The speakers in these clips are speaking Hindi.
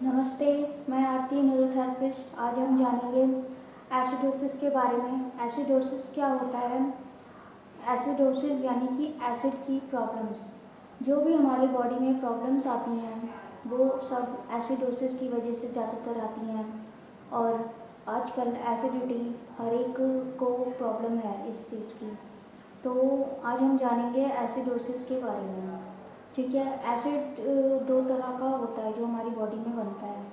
नमस्ते, मैं आरती न्यूरोथेरेपिस्ट। आज हम जानेंगे एसिडोसिस के बारे में। एसिडोसिस क्या होता है? एसिडोसिस यानी कि एसिड की प्रॉब्लम्स। जो भी हमारी बॉडी में प्रॉब्लम्स आती हैं वो सब एसिडोसिस की वजह से ज़्यादातर आती हैं। और आजकल एसिडिटी हर एक को प्रॉब्लम है इस चीज़ की। तो आज हम जानेंगे एसिडोसिस के बारे में। ठीक है। एसिड दो तरह का होता है जो हमारी बॉडी में बनता है।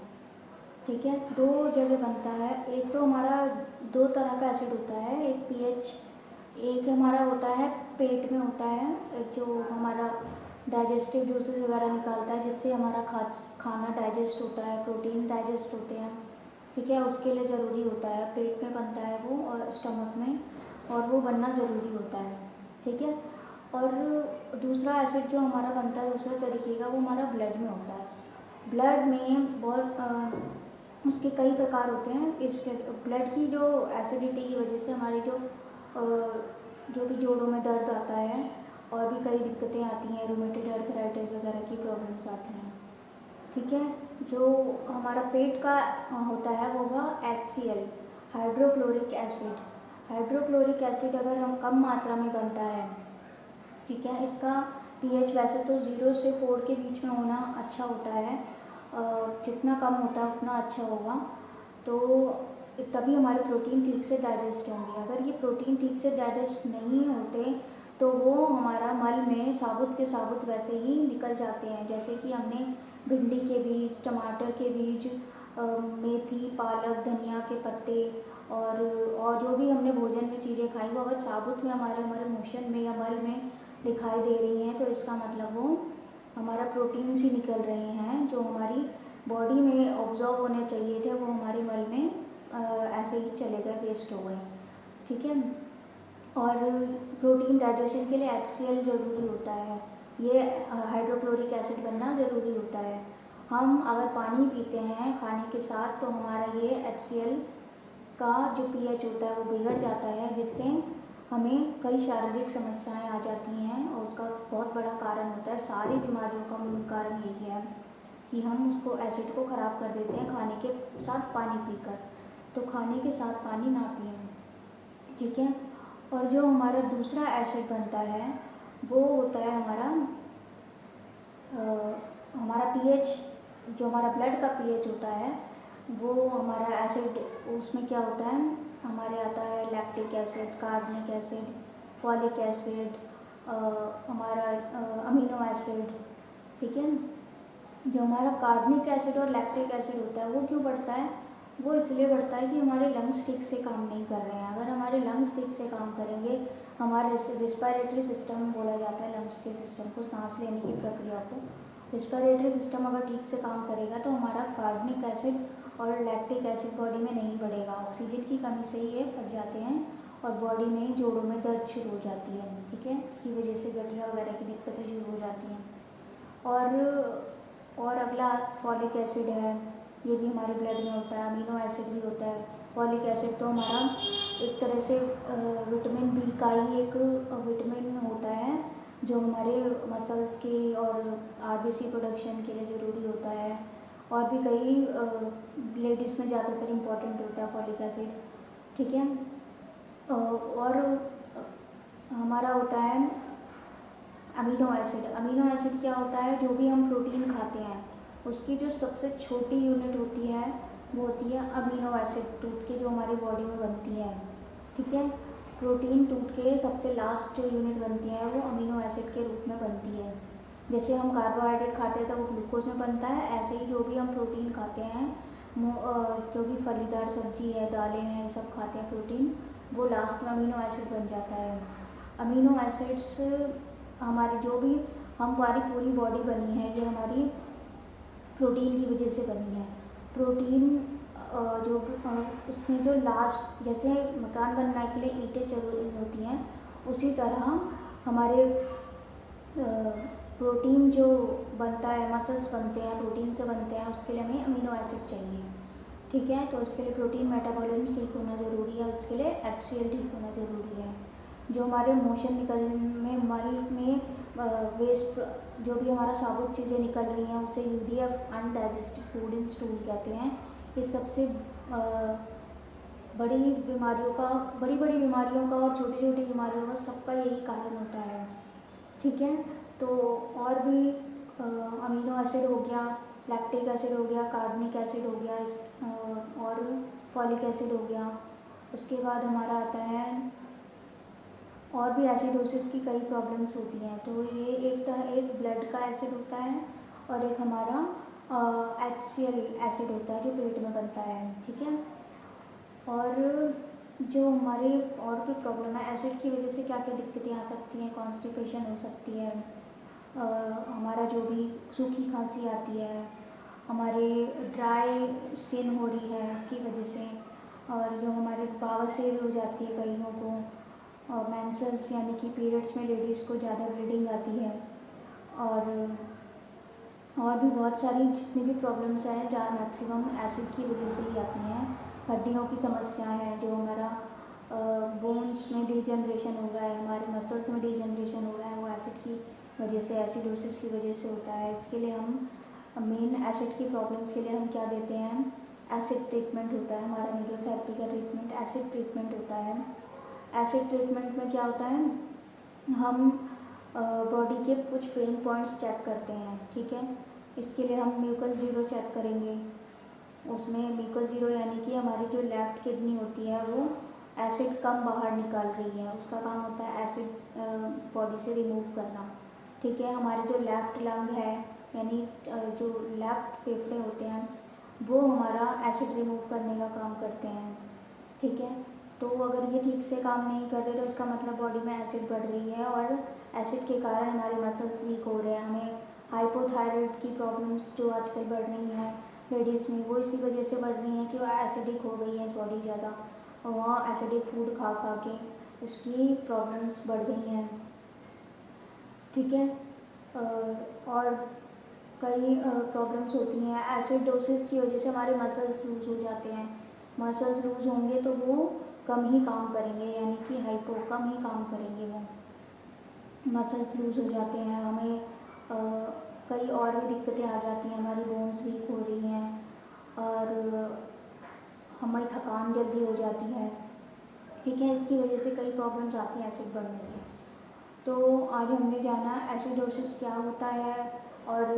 ठीक है, दो जगह बनता है। एक तो हमारा दो तरह का एसिड होता है, एक पीएच, एक हमारा होता है पेट में होता है, जो हमारा डाइजेस्टिव जूसेस वगैरह निकालता है, जिससे हमारा खाना डाइजेस्ट होता है, प्रोटीन डाइजेस्ट होते हैं। ठीक है, उसके लिए ज़रूरी होता है, पेट में बनता है वो और स्टमक में, और वो बनना ज़रूरी होता है। ठीक है। और दूसरा एसिड जो हमारा बनता है दूसरे तरीके का, वो हमारा ब्लड में होता है। ब्लड में बहुत उसके कई प्रकार होते हैं। इसके ब्लड की जो एसिडिटी की वजह से हमारी जो भी जोड़ों में दर्द आता है और भी कई दिक्कतें आती हैं, रूमेटॉइड आर्थराइटिस वगैरह की प्रॉब्लम्स आती हैं। ठीक है। जो हमारा पेट का होता है वो होगा HCl, hydrochloric acid. Hydrochloric acid अगर हम कम मात्रा में बनता है, ठीक है, इसका pH वैसे तो 0 से 4 के बीच में होना अच्छा होता है। जितना कम होता है उतना अच्छा होगा, तो तभी हमारे प्रोटीन ठीक से डाइजेस्ट होंगे। अगर ये प्रोटीन ठीक से डाइजेस्ट नहीं होते तो वो हमारा मल में साबुत के साबुत वैसे ही निकल जाते हैं। जैसे कि हमने भिंडी के बीज, टमाटर के बीज, मेथी, पालक, धनिया के पत्ते और जो भी हमने भोजन में चीज़ें खाई, वो अगर साबुत में हमारे हमारे मोशन में या मल में दिखाई दे रही हैं तो इसका मतलब वो हमारा प्रोटीन्स ही निकल रहे हैं जो हमारी बॉडी में ऑब्जॉर्व होने चाहिए थे, वो हमारे मल में ऐसे ही चले गए, वेस्ट हो गए। ठीक है। और प्रोटीन डाइजेशन के लिए HCl ज़रूरी होता है, ये हाइड्रोक्लोरिक एसिड बनना ज़रूरी होता है। हम अगर पानी पीते हैं खाने के साथ तो हमारा ये HCl का जो pH होता है वो बिगड़ जाता है, जिससे हमें कई शारीरिक समस्याएं आ जाती हैं और उसका बहुत बड़ा कारण होता है, सारी बीमारियों का मूल कारण यही है कि हम उसको एसिड को ख़राब कर देते हैं खाने के साथ पानी पीकर। तो खाने के साथ पानी ना पिएं। ठीक है। और जो हमारा दूसरा एसिड बनता है वो होता है हमारा pH, जो हमारा ब्लड का pH होता है वो हमारा एसिड, उसमें क्या होता है, हमारे आता है लैक्टिक एसिड, कार्बनिक एसिड, फॉलिक एसिड, हमारा अमीनो एसिड। ठीक है। जो हमारा कार्बनिक एसिड और लैक्टिक एसिड होता है वो क्यों बढ़ता है? वो इसलिए बढ़ता है कि हमारे लंग्स ठीक से काम नहीं कर रहे हैं। अगर हमारे लंग्स ठीक से काम करेंगे, हमारे रिस्पायरेटरी सिस्टम बोला जाता है लंग्स के सिस्टम को, सांस लेने की प्रक्रिया को, रिस्पायरेटरी सिस्टम अगर ठीक से काम करेगा तो हमारा कार्बनिक एसिड और लैक्टिक एसिड बॉडी में नहीं बढ़ेगा। ऑक्सीजन की कमी से ये बढ़ जाते हैं और बॉडी में जोड़ों में दर्द शुरू हो जाती है। ठीक है। इसकी वजह से गठिया वगैरह की दिक्कतें शुरू हो जाती हैं। और अगला फॉलिक एसिड है, ये भी हमारे ब्लड में होता है। अमीनो एसिड भी होता है। फॉलिक एसिड तो हमारा एक तरह से विटामिन बी का ही एक विटामिन होता है जो हमारे मसल्स के और RBC प्रोडक्शन के लिए ज़रूरी होता है। और भी कई लेडीज़ में ज़्यादातर इम्पॉर्टेंट होता है फॉलिक एसिड। ठीक है। और हमारा होता है अमीनो एसिड। अमीनो एसिड क्या होता है? जो भी हम प्रोटीन खाते हैं उसकी जो सबसे छोटी यूनिट होती है वो होती है अमीनो एसिड, टूट के जो हमारी बॉडी में बनती है। ठीक है। प्रोटीन टूट के सबसे लास्ट जो यूनिट बनती है वो अमीनो एसिड के रूप में बनती है। जैसे हम कार्बोहाइड्रेट खाते हैं तो वो ग्लूकोज में बनता है, ऐसे ही जो भी हम प्रोटीन खाते हैं, जो भी फलीदार सब्जी है, दालें हैं, सब खाते हैं प्रोटीन, वो लास्ट में अमीनो एसिड बन जाता है। अमीनो एसिड्स हमारी जो भी हमारी पूरी बॉडी बनी है ये हमारी प्रोटीन की वजह से बनी है। प्रोटीन जो उसमें जो लास्ट, जैसे मकान बनने के लिए ईंटें जरूरी होती हैं, उसी तरह हमारे प्रोटीन जो बनता है, मसल्स बनते हैं प्रोटीन से बनते हैं, उसके लिए हमें अमीनो एसिड चाहिए। ठीक है। तो इसके लिए प्रोटीन मेटाबॉलिज्म ठीक होना ज़रूरी है, उसके लिए HCl ठीक होना ज़रूरी है। जो हमारे मोशन निकलने में, मल में वेस्ट जो भी हमारा साबुत चीज़ें निकल रही हैं उसे UDF undigested food in stool कहते हैं। इस सबसे बड़ी बड़ी बीमारियों का और छोटी छोटी बीमारियों का सबका यही कारण होता है। ठीक है, तो और भी अमीनो एसिड हो गया, लैक्टिक एसिड हो गया, कार्बनिक एसिड हो गया, और फॉलिक एसिड हो गया। उसके बाद हमारा आता है और भी एसिडोसिस की कई प्रॉब्लम्स होती हैं। तो ये एक ब्लड का एसिड होता है और एक हमारा HCl एसिड होता है जो पेट में बनता है। ठीक है, और जो हमारे और भी प्रॉब्लम है, एसिड की वजह से क्या क्या दिक्कतें आ सकती हैं, कॉन्स्टिपेशन हो सकती है, हमारा जो भी सूखी खांसी आती है, हमारे ड्राई स्किन हो रही है इसकी वजह से, और जो हमारे बवासीर हो जाती है कईयों को, और मेंसेस यानी कि पीरियड्स में लेडीज़ को ज़्यादा ब्लीडिंग आती है, और भी बहुत सारी जितनी भी प्रॉब्लम्स हैं जहाँ मैक्सिमम एसिड की वजह से ही आती हैं। हड्डियों की समस्याएं हैं, जो हमारा बोन्स में डिजनरेशन हो रहा है, हमारे मसल्स में डिजनरेशन हो रहा है, वो एसिड की वजह से, एसिडोसिस की वजह से होता है। इसके लिए हम मेन एसिड की प्रॉब्लम्स के लिए हम क्या देते हैं, एसिड ट्रीटमेंट होता है। हमारा न्यूरोथेरेपी का ट्रीटमेंट एसिड ट्रीटमेंट होता है। एसिड ट्रीटमेंट में क्या होता है, हम बॉडी के कुछ पेन पॉइंट्स चेक करते हैं। ठीक है, इसके लिए हम म्यूकस ज़ीरो चेक करेंगे। उसमें म्यूकस ज़ीरो यानी कि हमारी जो लेफ्ट किडनी होती है वो एसिड कम बाहर निकाल रही है, उसका काम होता है एसिड बॉडी से रिमूव करना। ठीक है, हमारे जो लेफ्ट लंग है यानी जो लेफ्ट फेफड़े होते हैं वो हमारा एसिड रिमूव करने का काम करते हैं। ठीक है, तो अगर ये ठीक से काम नहीं कर रहे तो इसका मतलब बॉडी में एसिड बढ़ रही है, और एसिड के कारण हमारे मसल्स वीक हो रहे हैं। हमें हाइपोथायराइड की प्रॉब्लम्स जो आजकल बढ़ रही हैं लेडीज़ में, वो इसी वजह से बढ़ रही हैं कि वह एसिडिक हो गई है बॉडी ज़्यादा, और वहाँ एसिडिक फूड खा खा के इसकी प्रॉब्लम्स बढ़ गई हैं। ठीक है, और कई प्रॉब्लम्स होती हैं एसिडोसिस की वजह से। हमारे मसल्स लूज़ हो जाते हैं, मसल्स लूज़ होंगे तो वो कम ही काम करेंगे, यानी कि कम ही काम करेंगे, वो मसल्स लूज़ हो जाते हैं। हमें कई और भी दिक्कतें आ जाती हैं, हमारी बोन्स वीक हो रही हैं और हमें थकान जल्दी हो जाती है। ठीक है, इसकी वजह से कई प्रॉब्लम्स आती हैं एसिड बढ़ने से। तो आज हमने जाना एसिडोसिस क्या होता है और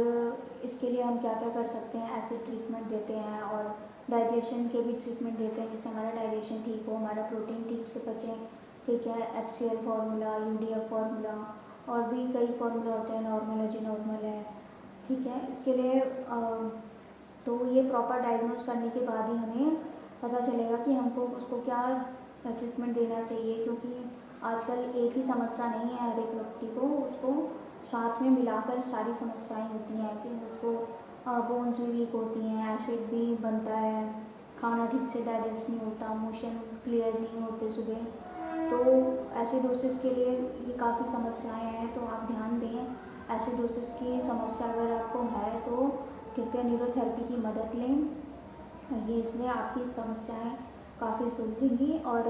इसके लिए हम क्या क्या कर सकते हैं। एसिड ट्रीटमेंट देते हैं और डाइजेशन के भी ट्रीटमेंट देते हैं, जिससे हमारा डाइजेशन ठीक हो, हमारा प्रोटीन ठीक से पचे। ठीक है, HCl फार्मूला, UDF फार्मूला, और भी कई फार्मूला होते हैं, नॉर्मल है जी नॉर्मल है। ठीक है, इसके लिए तो ये प्रॉपर डायग्नोज करने के बाद ही हमें पता चलेगा कि हमको उसको क्या ट्रीटमेंट देना चाहिए, क्योंकि आजकल एक ही समस्या नहीं है हर एक व्यक्ति को, उसको साथ में मिलाकर सारी समस्याएं होती हैं कि उसको बोन्स भी वीक होती हैं, एसिड भी बनता है, खाना ठीक से डाइजेस्ट नहीं होता, मोशन क्लियर नहीं होते सुबह। तो एसिडोसिस के लिए ये काफ़ी समस्याएं हैं, तो आप ध्यान दें। एसिडोसिस की समस्या अगर आपको है तो कृपया न्यूरोथेरेपी की मदद लें। ये इसमें आपकी समस्याएं काफ़ी सुलझेंगी और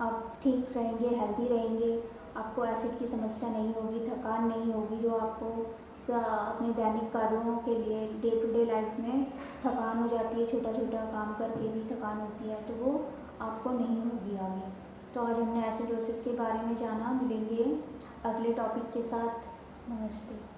आप ठीक रहेंगे, हेल्दी रहेंगे। आपको एसिड की समस्या नहीं होगी, थकान नहीं होगी, जो आपको अपने दैनिक कार्यों के लिए डे टू डे लाइफ में थकान हो जाती है, छोटा छोटा काम करके भी थकान होती है, तो वो आपको नहीं होगी आगे। तो आज हमने एसिडोसिस के बारे में जाना। मिलेंगे अगले टॉपिक के साथ। नमस्ते।